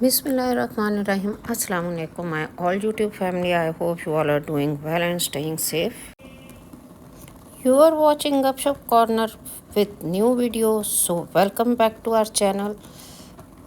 Bismillahirrahmanirrahim. Assalamu alaikum, my all YouTube family. I hope you all are doing well and staying safe. You are watching Gupshup Corner with new videos. So welcome back to our channel.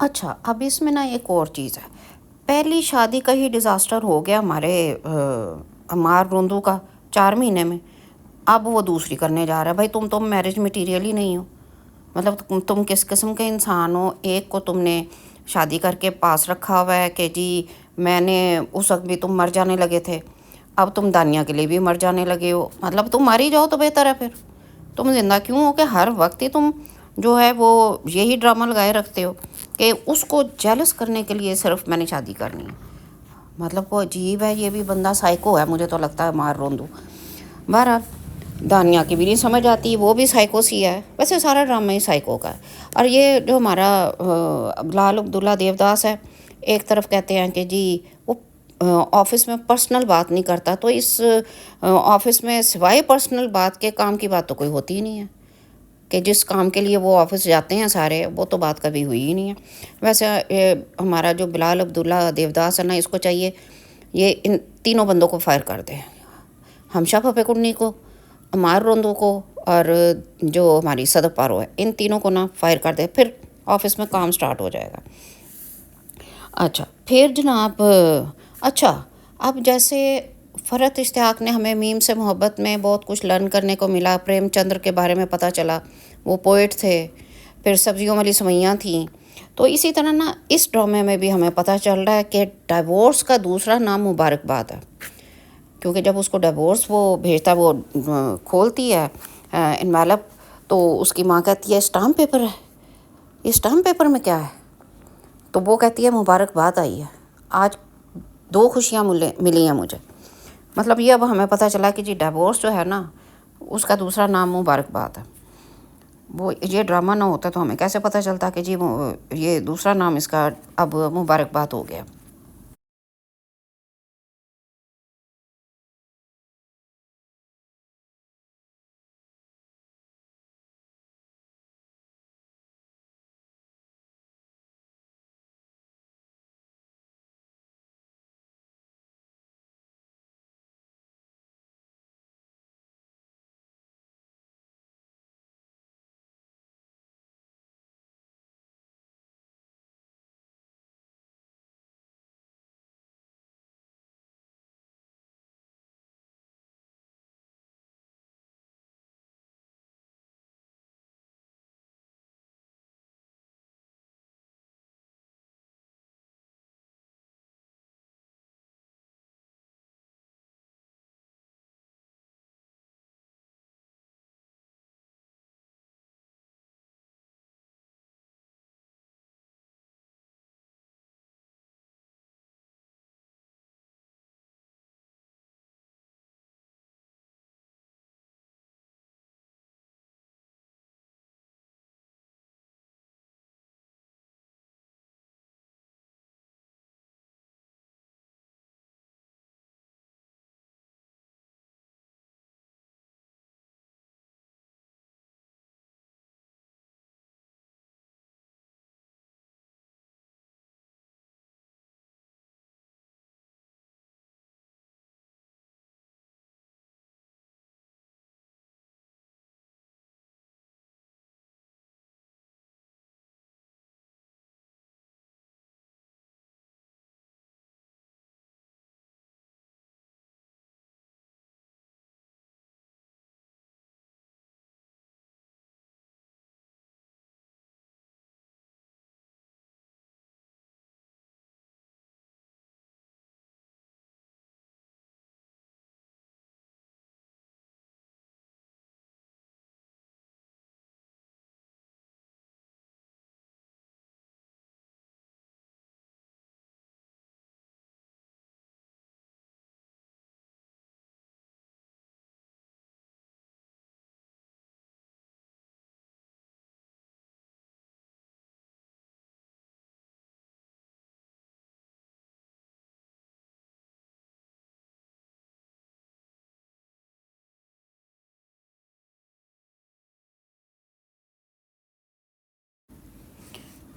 اچھا، اب اس میں نا ایک اور چیز ہے، پہلی شادی کا ہی ڈیزاسٹر ہو گیا ہمارے عمار روندو کا 4 مہینے میں، اب وہ دوسری کرنے جا رہا ہے۔ بھائی تم میرج مٹیریل ہی نہیں ہو، مطلب تم کس قسم کے انسان ہو؟ ایک کو تم نے شادی کر کے پاس رکھا ہوا ہے کہ جی میں نے، اس وقت بھی تم مر جانے لگے تھے، اب تم دانیہ کے لیے بھی مر جانے لگے ہو، مطلب تم مر ہی جاؤ تو بہتر ہے، پھر تم زندہ کیوں ہو کہ ہر وقت ہی تم جو ہے وہ یہی ڈرامہ لگائے رکھتے ہو کہ اس کو جیلس کرنے کے لیے صرف میں نے شادی کرنی ہے۔ مطلب وہ عجیب ہے، یہ بھی بندہ سائیکو ہے مجھے تو لگتا ہے مار روندو۔ بہرحال دانیہ کی بھی نہیں سمجھ آتی، وہ بھی سائیکو سی ہے، ویسے سارا ڈرامہ ہی سائیکو کا ہے۔ اور یہ جو ہمارا بلال عبداللہ دیوداس ہے، ایک طرف کہتے ہیں کہ جی وہ آفس میں پرسنل بات نہیں کرتا، تو اس آفس میں سوائے پرسنل بات کے کام کی بات تو کوئی ہوتی ہی نہیں ہے، کہ جس کام کے لیے وہ آفس جاتے ہیں سارے، وہ تو بات کبھی ہوئی ہی نہیں ہے۔ ویسے ہمارا جو بلال عبداللہ دیوداس ہے نا، اس کو چاہیے یہ ان تینوں بندوں کو فائر کر دے، ہمشا پھپے کنی کو، عمار روندو کو، اور جو ہماری صدف پارو ہے، ان تینوں کو نا فائر کر دے، پھر آفس میں کام سٹارٹ ہو جائے گا۔ اچھا پھر جناب، اچھا اب جیسے فرحت اشتیاق نے ہمیں میم سے محبت میں بہت کچھ لرن کرنے کو ملا، پریم چندر کے بارے میں پتہ چلا، وہ پوئٹ تھے، پھر سبزیوں والی سوئیاں تھیں، تو اسی طرح نا اس ڈرامے میں بھی ہمیں پتہ چل رہا ہے کہ ڈائیورس کا دوسرا نام مبارکباد ہے، کیونکہ جب اس کو ڈائیورس وہ بھیجتا ہے، وہ کھولتی ہے انویلپ، تو اس کی ماں کہتی ہے اسٹامپ پیپر ہے، یہ اسٹامپ پیپر میں کیا ہے؟ تو وہ کہتی ہے مبارکباد آئی ہے، آج 2 خوشیاں ملی ہیں مجھے۔ مطلب یہ اب ہمیں پتہ چلا کہ جی ڈائیورس جو ہے نا، اس کا دوسرا نام مبارکباد ہے۔ وہ یہ ڈرامہ نہ ہوتا تو ہمیں کیسے پتہ چلتا کہ جی یہ دوسرا نام اس کا اب مبارکباد ہو گیا۔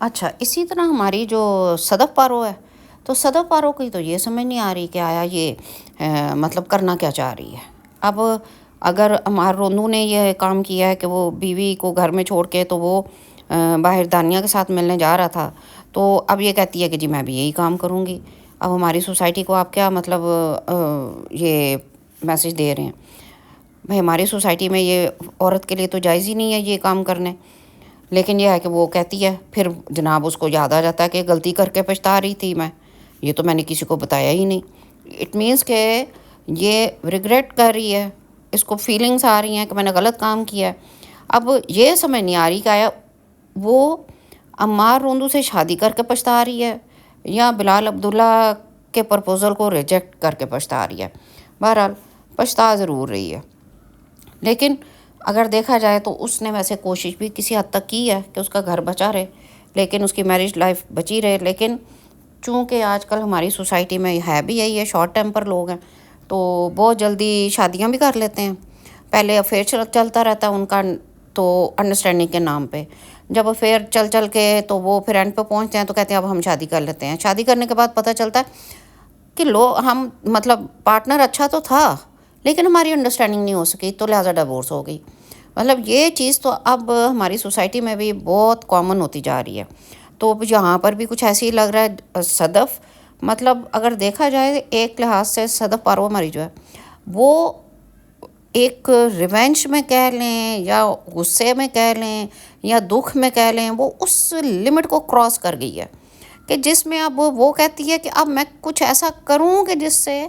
اچھا اسی طرح ہماری جو صدف پارو ہے، تو صدف پارو کی تو یہ سمجھ نہیں آ رہی کہ آیا یہ مطلب کرنا کیا چاہ رہی ہے۔ اب اگر عمار روندو نے یہ کام کیا ہے کہ وہ بیوی کو گھر میں چھوڑ کے تو وہ باہر دانیہ کے ساتھ ملنے جا رہا تھا، تو اب یہ کہتی ہے کہ جی میں بھی یہی کام کروں گی۔ اب ہماری سوسائٹی کو آپ کیا مطلب یہ میسج دے رہے ہیں؟ بھائی ہماری سوسائٹی میں یہ عورت کے لیے تو جائز ہی نہیں ہے یہ کام کرنے، لیکن یہ ہے کہ وہ کہتی ہے، پھر جناب اس کو یاد آ جاتا ہے کہ غلطی کر کے پچھتا رہی تھی میں، یہ تو میں نے کسی کو بتایا ہی نہیں۔ اٹ مینس کہ یہ ریگریٹ کر رہی ہے، اس کو فیلنگس آ رہی ہیں کہ میں نے غلط کام کیا ہے۔ اب یہ سمجھ نہیں آ رہی کہ آیا وہ عمار روندو سے شادی کر کے پچھتا رہی ہے یا بلال عبداللہ کے پرپوزل کو ریجیکٹ کر کے پچھتا رہی ہے۔ بہرحال پچھتا ضرور رہی ہے، لیکن اگر دیکھا جائے تو اس نے ویسے کوشش بھی کسی حد تک کی ہے کہ اس کا گھر بچا رہے، لیکن اس کی میرج لائف بچی رہے، لیکن چونکہ آج کل ہماری سوسائٹی میں ہے بھی یہی ہے، شارٹ ٹیمپر لوگ ہیں، تو بہت جلدی شادیاں بھی کر لیتے ہیں۔ پہلے افیئر چلتا رہتا ہے ان کا، تو انڈرسٹینڈنگ کے نام پہ جب افیئر چل چل کے تو وہ پھر اینڈ پہ پہنچتے ہیں تو کہتے ہیں اب ہم شادی کر لیتے ہیں۔ شادی کرنے کے بعد پتہ چلتا ہے کہ ہم مطلب پارٹنر اچھا تو تھا لیکن ہماری انڈرسٹینڈنگ نہیں ہو سکی، تو لہٰذا ڈیورس ہو گئی۔ مطلب یہ چیز تو اب ہماری سوسائٹی میں بھی بہت کامن ہوتی جا رہی ہے، تو یہاں پر بھی کچھ ایسے ہی لگ رہا ہے۔ صدف مطلب اگر دیکھا جائے ایک لحاظ سے صدف پاروماری جو ہے وہ ایک ریونج میں کہہ لیں یا غصے میں کہہ لیں یا دکھ میں کہہ لیں، وہ اس لمٹ کو کراس کر گئی ہے کہ جس میں اب وہ کہتی ہے کہ اب میں کچھ ایسا کروں کہ جس سے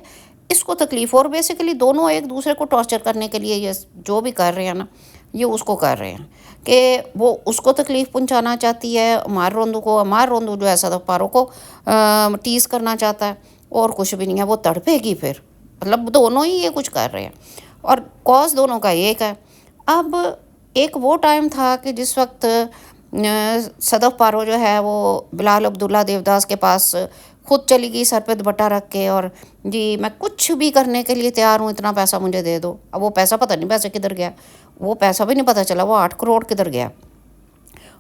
اس کو تکلیف، اور بیسیکلی دونوں ایک دوسرے کو ٹارچر کرنے کے لیے یہ جو بھی کر رہے ہیں نا، یہ اس کو کر رہے ہیں کہ وہ اس کو تکلیف پہنچانا چاہتی ہے عمار روندو کو، عمار روندو جو ہے صدف پارو کو ٹیز کرنا چاہتا ہے، اور کچھ بھی نہیں ہے، وہ تڑپے گی پھر۔ مطلب دونوں ہی یہ کچھ کر رہے ہیں اور کاز دونوں کا ایک ہے۔ اب ایک وہ ٹائم تھا کہ جس وقت صدف پارو جو ہے وہ بلال عبداللہ دیوداس کے پاس خود چلی گئی سر پہ دوپٹہ رکھ کے، اور جی میں کچھ بھی کرنے کے لیے تیار ہوں، اتنا پیسہ مجھے دے دو۔ اب وہ پیسہ پتہ نہیں پیسے کدھر گیا، وہ پیسہ بھی نہیں پتہ چلا وہ 8 کروڑ کدھر گیا،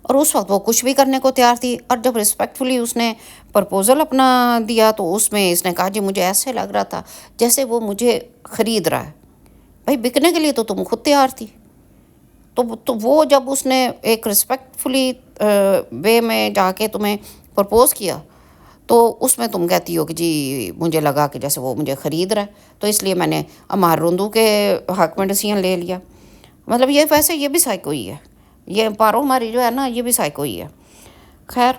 اور اس وقت وہ کچھ بھی کرنے کو تیار تھی۔ اور جب رسپیکٹفلی اس نے پرپوزل اپنا دیا تو اس میں اس نے کہا جی مجھے ایسے لگ رہا تھا جیسے وہ مجھے خرید رہا ہے۔ بھائی بکنے کے لیے تو تم خود تیار تھی، تو وہ جب اس نے ایک رسپیکٹفلی وے میں جا کے تمہیں پرپوز کیا تو اس میں تم کہتی ہو کہ جی مجھے لگا کہ جیسے وہ مجھے خرید رہا ہے، تو اس لیے میں نے عمار روندو کے حق میں ڈیسیژن لے لیا۔ مطلب یہ ویسے یہ بھی سائیکو ہی ہے، یہ پارو ہماری جو ہے نا یہ بھی سائیکو ہی ہے۔ خیر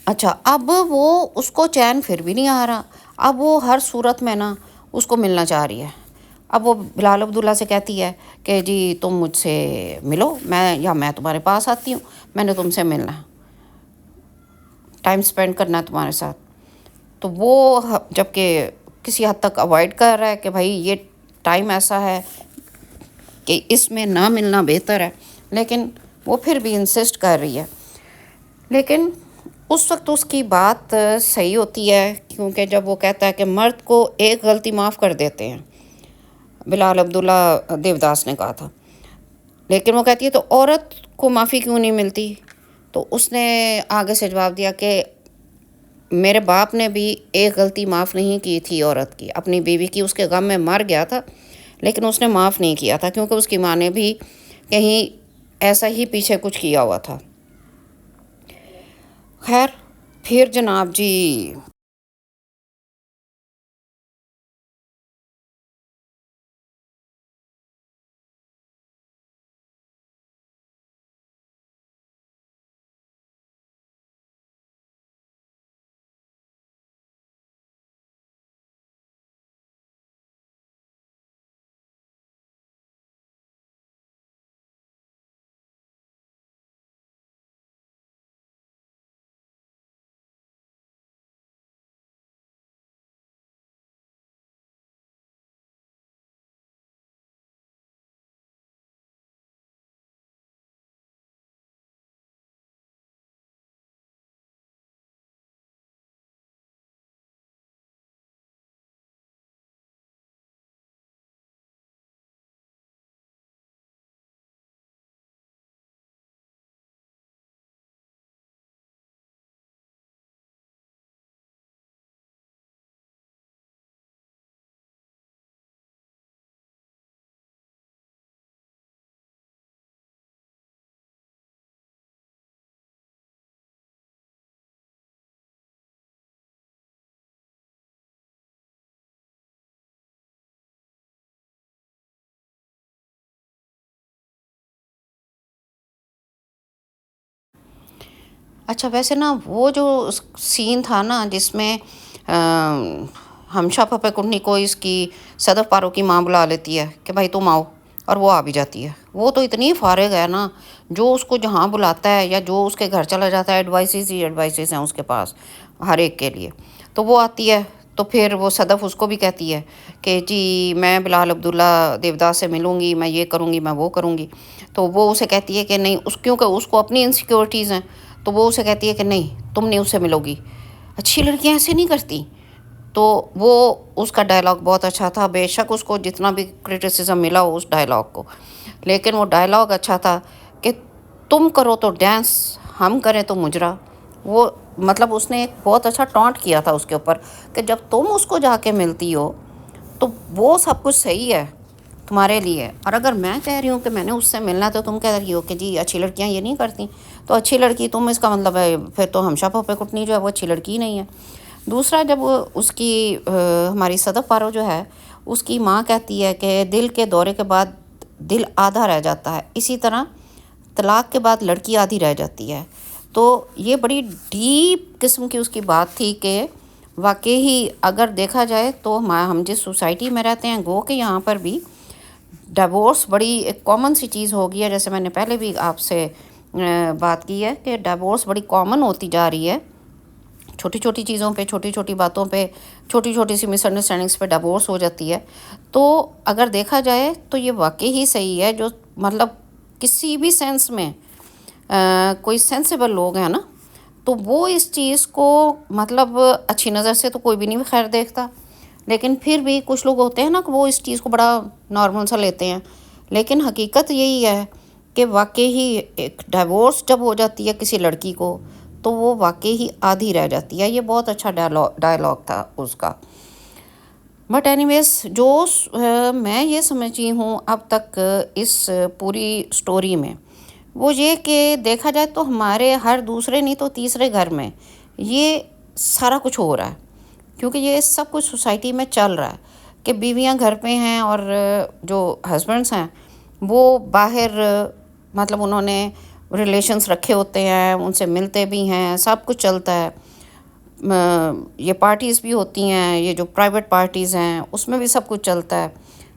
اچھا، اب وہ اس کو چین پھر بھی نہیں آ رہا، اب وہ ہر صورت میں نا اس کو ملنا چاہ رہی ہے۔ اب وہ بلال عبداللہ سے کہتی ہے کہ جی تم مجھ سے ملو، میں تمہارے پاس آتی ہوں، میں نے تم سے ملنا ہے، ٹائم سپینڈ کرنا ہے تمہارے ساتھ۔ تو وہ جب کہ کسی حد تک اوائڈ کر رہا ہے کہ بھائی یہ ٹائم ایسا ہے کہ اس میں نہ ملنا بہتر ہے، لیکن وہ پھر بھی انسسٹ کر رہی ہے۔ لیکن اس وقت اس کی بات صحیح ہوتی ہے، کیونکہ جب وہ کہتا ہے کہ مرد کو ایک غلطی معاف کر دیتے ہیں، بلال عبداللہ دیوداس نے کہا تھا، لیکن وہ کہتی ہے تو عورت کو معافی کیوں نہیں ملتی؟ تو اس نے آگے سے جواب دیا کہ میرے باپ نے بھی ایک غلطی معاف نہیں کی تھی عورت کی، اپنی بیوی کی، اس کے غم میں مر گیا تھا لیکن اس نے معاف نہیں کیا تھا، کیونکہ اس کی ماں نے بھی کہیں ایسا ہی پیچھے کچھ کیا ہوا تھا۔ خیر پھر جناب جی اچھا ویسے نا وہ جو سین تھا نا جس میں ہمشا پھپھے کنڈی کو اس کی صدف پارو کی ماں بلا لیتی ہے کہ بھائی تم آؤ، اور وہ آ بھی جاتی ہے، وہ تو اتنی فارغ ہے نا، جو اس کو جہاں بلاتا ہے یا جو اس کے گھر چلا جاتا ہے ایڈوائسز ہی ایڈوائسز ہیں اس کے پاس ہر ایک کے لیے، تو وہ آتی ہے تو پھر وہ صدف اس کو بھی کہتی ہے کہ جی میں بلال عبداللہ دیوداس سے ملوں گی، میں یہ کروں گی، میں وہ کروں گی، تو وہ اسے کہتی ہے کہ نہیں، اس کیونکہ اس کو اپنی انسیکیورٹیز ہیں، تو وہ اسے کہتی ہے کہ نہیں تم نہیں اس سے ملو گی، اچھی لڑکیاں ایسے نہیں کرتی۔ تو وہ اس کا ڈائلاگ بہت اچھا تھا، بے شک اس کو جتنا بھی کرٹیسزم ملا ہو اس ڈائلاگ کو، لیکن وہ ڈائلاگ اچھا تھا کہ تم کرو تو ڈانس، ہم کریں تو مجرا۔ وہ مطلب اس نے ایک بہت اچھا ٹونٹ کیا تھا اس کے اوپر کہ جب تم اس کو جا کے ملتی ہو تو وہ سب کچھ صحیح ہے تمہارے لیے، اور اگر میں کہہ رہی ہوں کہ میں نے اس سے ملنا تو تم کہہ رہی ہو کہ جی اچھی لڑکیاں یہ نہیں کرتی، تو اچھی لڑکی تم، اس کا مطلب ہے پھر تو ہمشا پھپھے کٹنی جو ہے وہ اچھی لڑکی ہی نہیں ہے۔ دوسرا، جب اس کی ہماری صدف پارو جو ہے اس کی ماں کہتی ہے کہ دل کے دورے کے بعد دل آدھا رہ جاتا ہے، اسی طرح طلاق کے بعد لڑکی آدھی رہ جاتی ہے، تو یہ بڑی ڈیپ قسم کی اس کی بات تھی کہ واقعی ہی اگر دیکھا جائے تو ہم جس سوسائٹی میں رہتے ہیں گو کہ یہاں پر بھی ڈیورس بڑی ایک کامن سی چیز ہو گئی ہے، جیسے میں نے پہلے بھی آپ سے بات کی ہے کہ ڈیورس بڑی کامن ہوتی جا رہی ہے، چھوٹی چھوٹی چیزوں پہ، چھوٹی چھوٹی باتوں پہ، چھوٹی چھوٹی سی مس انڈرسٹینڈنگس پہ ڈیورس ہو جاتی ہے۔ تو اگر دیکھا جائے تو یہ واقعی ہی صحیح ہے، جو مطلب کسی بھی سینس میں کوئی سینسیبل لوگ ہیں نا تو وہ اس چیز کو مطلب اچھی نظر سے تو کوئی بھی نہیں خیر دیکھتا، لیکن پھر بھی کچھ لوگ ہوتے ہیں نا کہ وہ اس چیز کو بڑا نارمل سا لیتے ہیں، لیکن حقیقت یہی ہے کہ واقعی ہی ایک ڈیورس جب ہو جاتی ہے کسی لڑکی کو تو وہ واقعی ہی آدھی رہ جاتی ہے۔ یہ بہت اچھا ڈائلاگ تھا اس کا۔ بٹ اینی ویز جو میں یہ سمجھی ہوں اب تک اس پوری سٹوری میں، وہ یہ کہ دیکھا جائے تو ہمارے ہر دوسرے نہیں تو تیسرے گھر میں یہ سارا کچھ ہو رہا ہے، کیونکہ یہ سب کچھ سوسائٹی میں چل رہا ہے کہ بیویاں گھر پہ ہیں اور جو ہسبینڈس ہیں وہ باہر مطلب انہوں نے ریلیشنس رکھے ہوتے ہیں، ان سے ملتے بھی ہیں، سب کچھ چلتا ہے، یہ پارٹیز بھی ہوتی ہیں، یہ جو پرائیویٹ پارٹیز ہیں اس میں بھی سب کچھ چلتا ہے۔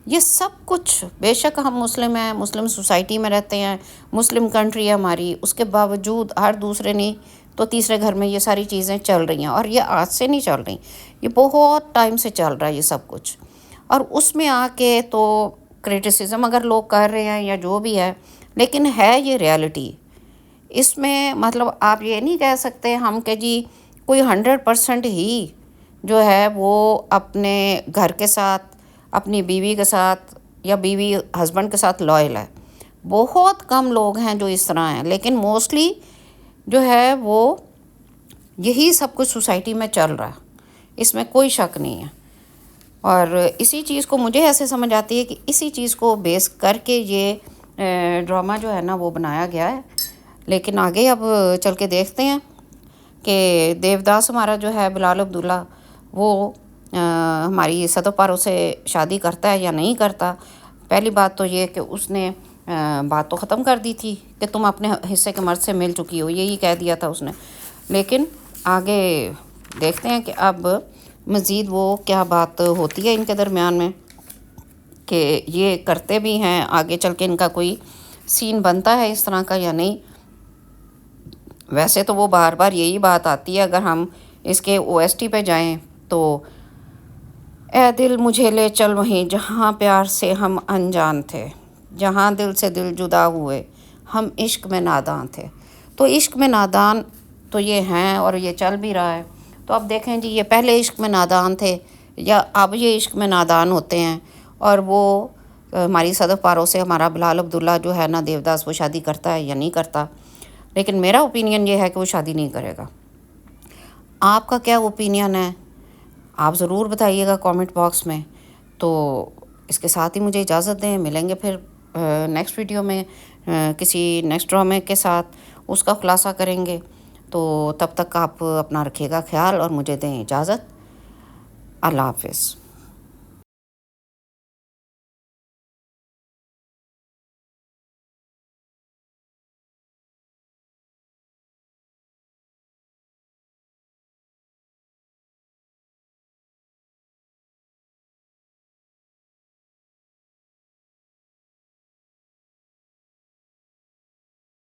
یہ سب کچھ بے شک ہم مسلم ہیں، مسلم سوسائٹی میں رہتے ہیں، مسلم کنٹری ہے ہماری، اس کے باوجود ہر دوسرے نہیں تو تیسرے گھر میں یہ ساری چیزیں چل رہی ہیں، اور یہ آج سے نہیں چل رہی، یہ بہت ٹائم سے چل رہا ہے یہ سب کچھ۔ اور اس میں آ کے تو کرٹیسزم اگر لوگ کر رہے ہیں یا جو بھی ہے، لیکن ہے یہ ریالٹی، اس میں مطلب آپ یہ نہیں کہہ سکتے ہم کہ جی کوئی 100% ہی جو ہے وہ اپنے گھر کے ساتھ، اپنی بیوی کے ساتھ یا بیوی ہسبینڈ کے ساتھ لائل ہے، بہت کم لوگ ہیں جو اس طرح ہیں، لیکن موسٹلی جو ہے وہ یہی سب کچھ سوسائٹی میں چل رہا ہے، اس میں کوئی شک نہیں ہے۔ اور اسی چیز کو مجھے ایسے سمجھ آتی ہے کہ اسی چیز کو بیس کر کے یہ ڈرامہ جو ہے نا وہ بنایا گیا ہے، لیکن آگے اب چل کے دیکھتے ہیں کہ دیوداس ہمارا جو ہے بلال عبداللہ وہ ہماری صدف پارو سے شادی کرتا ہے یا نہیں کرتا۔ پہلی بات تو یہ کہ اس نے بات تو ختم کر دی تھی کہ تم اپنے حصے کے مرد سے مل چکی ہو، یہی کہہ دیا تھا اس نے، لیکن آگے دیکھتے ہیں کہ اب مزید وہ کیا بات ہوتی ہے ان کے درمیان میں کہ یہ کرتے بھی ہیں، آگے چل کے ان کا کوئی سین بنتا ہے اس طرح کا یا نہیں۔ ویسے تو وہ بار بار یہی بات آتی ہے، اگر ہم اس کے OST پہ جائیں تو اے دل مجھے لے چل وہیں جہاں پیار سے ہم انجان تھے، جہاں دل سے دل جدا ہوئے ہم عشق میں ناداں تھے۔ تو عشق میں نادان تو یہ ہیں اور یہ چل بھی رہا ہے، تو اب دیکھیں جی یہ پہلے عشق میں نادان تھے یا اب یہ عشق میں نادان ہوتے ہیں، اور وہ ہماری صدف پارو سے ہمارا بلال عبداللہ جو ہے نا دیوداس وہ شادی کرتا ہے یا نہیں کرتا۔ لیکن میرا اوپینین یہ ہے کہ وہ شادی نہیں کرے گا۔ آپ کا کیا اوپینین ہے آپ ضرور بتائیے گا کامنٹ باکس میں۔ تو اس کے ساتھ ہی مجھے اجازت دیں، ملیں گے پھر نیکسٹ ویڈیو میں کسی نیکسٹ ڈرامے کے ساتھ، اس کا خلاصہ کریں گے۔ تو تب تک آپ اپنا رکھیے گا خیال اور مجھے دیں اجازت۔ اللہ حافظ۔